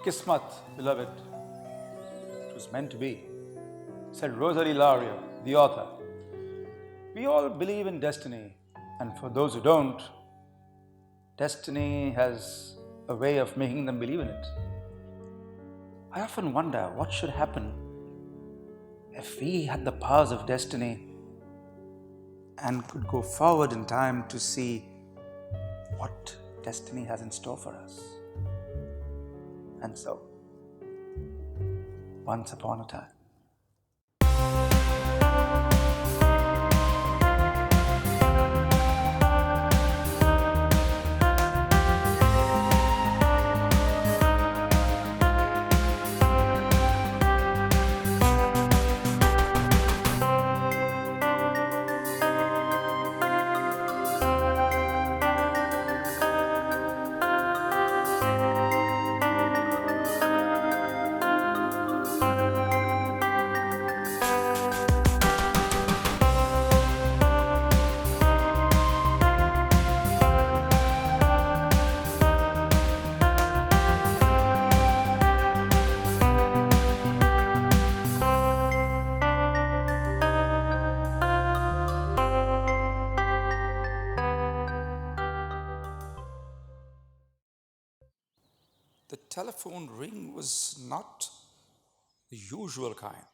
Kismet, beloved, it was meant to be, said Rosalie Lario, the author. We all believe in destiny, and for those who don't, destiny has a way of making them believe in it. I often wonder what should happen if we had the powers of destiny and could go forward in time to see what destiny has in store for us. And so, once upon a time, the telephone ring was not the usual kind.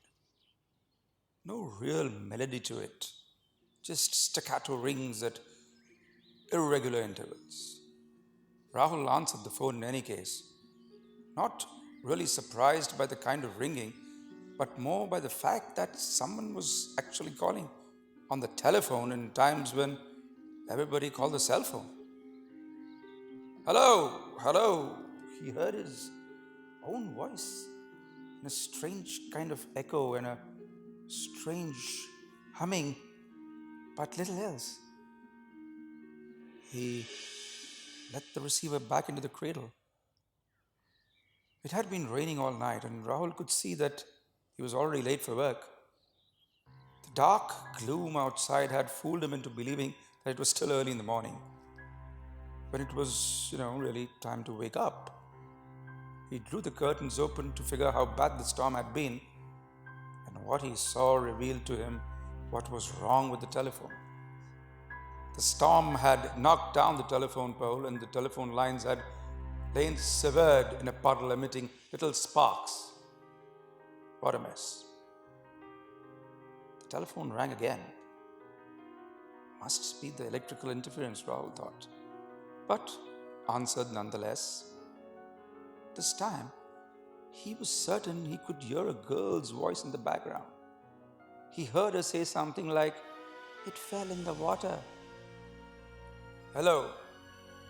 No real melody to it, just staccato rings at irregular intervals. Rahul answered the phone in any case, not really surprised by the kind of ringing, but more by the fact that someone was actually calling on the telephone in times when everybody called the cell phone. Hello, hello, he heard his own voice in a strange kind of echo and a strange humming, but little else. He let the receiver back into the cradle. It had been raining all night, and Rahul could see that he was already late for work. The dark gloom outside had fooled him into believing that it was still early in the morning, when it was, really time to wake up. He drew the curtains open to figure how bad the storm had been, and what he saw revealed to him what was wrong with the telephone. The storm had knocked down the telephone pole, and the telephone lines had lain severed in a puddle, emitting little sparks. What a mess. The telephone rang again. Must be the electrical interference, Rahul thought, but answered nonetheless. This time, he was certain he could hear a girl's voice in the background. He heard her say something like, "It fell in the water." "Hello,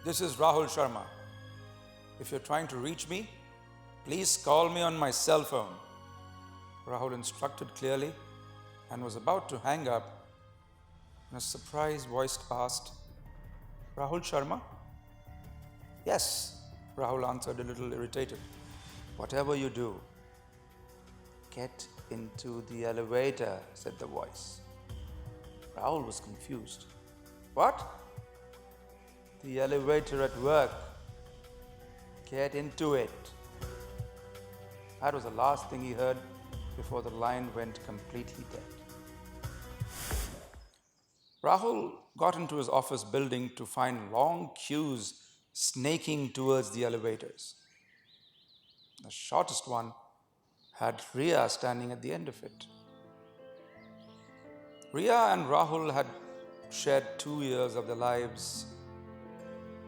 this is Rahul Sharma. If you're trying to reach me, please call me on my cell phone," Rahul instructed clearly, and was about to hang up when a surprised voice asked, "Rahul Sharma?" "Yes," Rahul answered, a little irritated. "Whatever you do, get into the elevator," said the voice. Rahul was confused. "What?" "The elevator at work. Get into it." That was the last thing he heard before the line went completely dead. Rahul got into his office building to find long queues snaking towards the elevators. The shortest one had Riya standing at the end of it. Riya and Rahul had shared 2 years of their lives,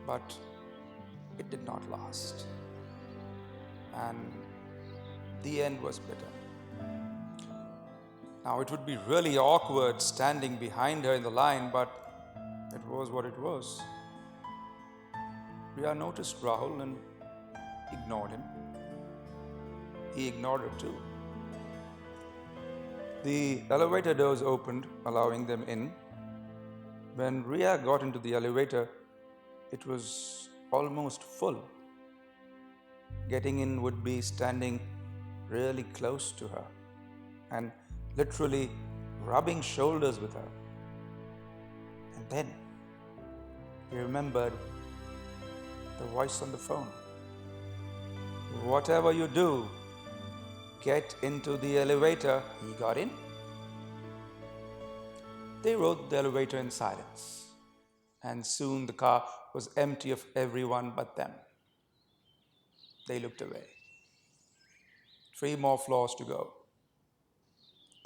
but it did not last, and the end was bitter. Now, it would be really awkward standing behind her in the line, but it was what it was. Riya noticed Rahul and ignored him. He ignored her too. The elevator doors opened, allowing them in. When Riya got into the elevator, it was almost full. Getting in would be standing really close to her and literally rubbing shoulders with her. And then he remembered the voice on the phone. Whatever you do, get into the elevator. He got in. They rode the elevator in silence, and soon the car was empty of everyone but them. They looked away. 3 more floors to go.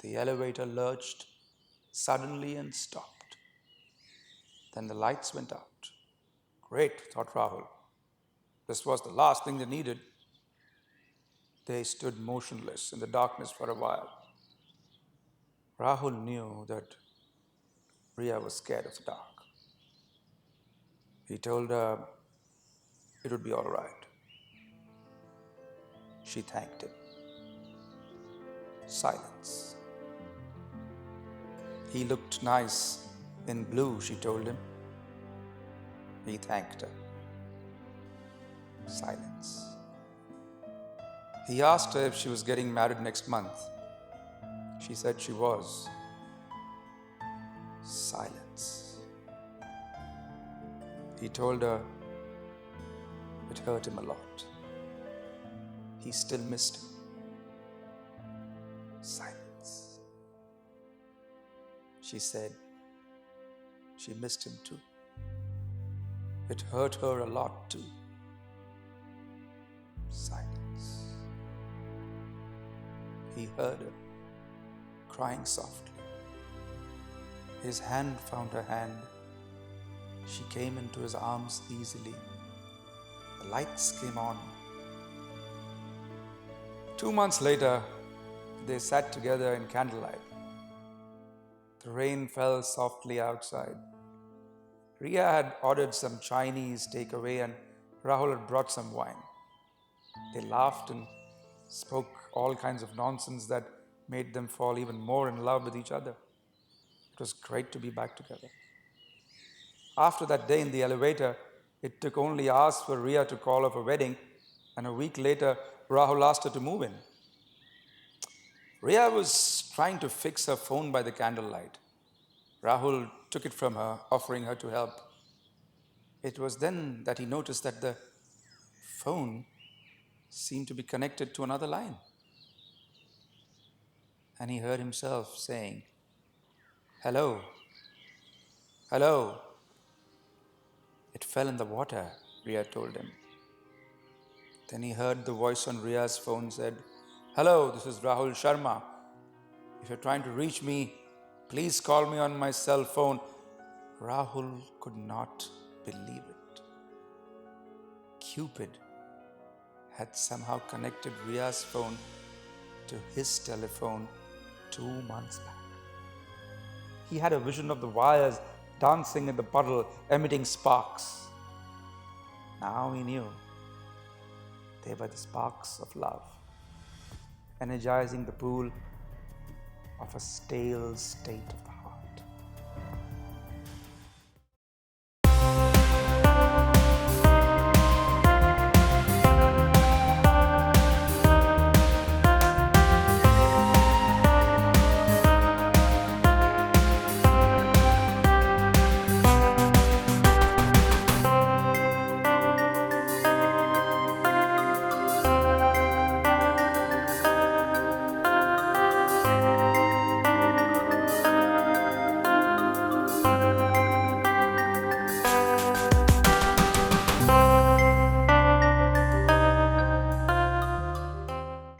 The elevator lurched suddenly and stopped. Then the lights went out. Great, thought Rahul. This was the last thing they needed. They stood motionless in the darkness for a while. Rahul knew that Riya was scared of the dark. He told her it would be all right. She thanked him. Silence. He looked nice in blue, she told him. He thanked her. Silence. He asked her if she was getting married next month. She said she was. Silence. He told her it hurt him a lot. He still missed him. Silence. She said she missed him too. It hurt her a lot too. Silence. He heard her crying softly. His hand found her hand. She came into his arms easily. The lights came on. 2 months later, they sat together in candlelight. The rain fell softly outside. Riya had ordered some Chinese takeaway and Rahul had brought some wine. They laughed and spoke all kinds of nonsense that made them fall even more in love with each other. It was great to be back together. After that day in the elevator, it took only hours for Riya to call off a wedding, and a week later, Rahul asked her to move in. Riya was trying to fix her phone by the candlelight. Rahul took it from her, offering her to help. It was then that he noticed that the phone seemed to be connected to another line. And he heard himself saying, "Hello, hello." It fell in the water, Riya told him. Then he heard the voice on Riya's phone said, "Hello, this is Rahul Sharma. If you're trying to reach me, please call me on my cell phone." Rahul could not believe it. Cupid had somehow connected Riya's phone to his telephone 2 months back. He had a vision of the wires dancing in the puddle, emitting sparks. Now he knew they were the sparks of love, energizing the pool of a stale state of the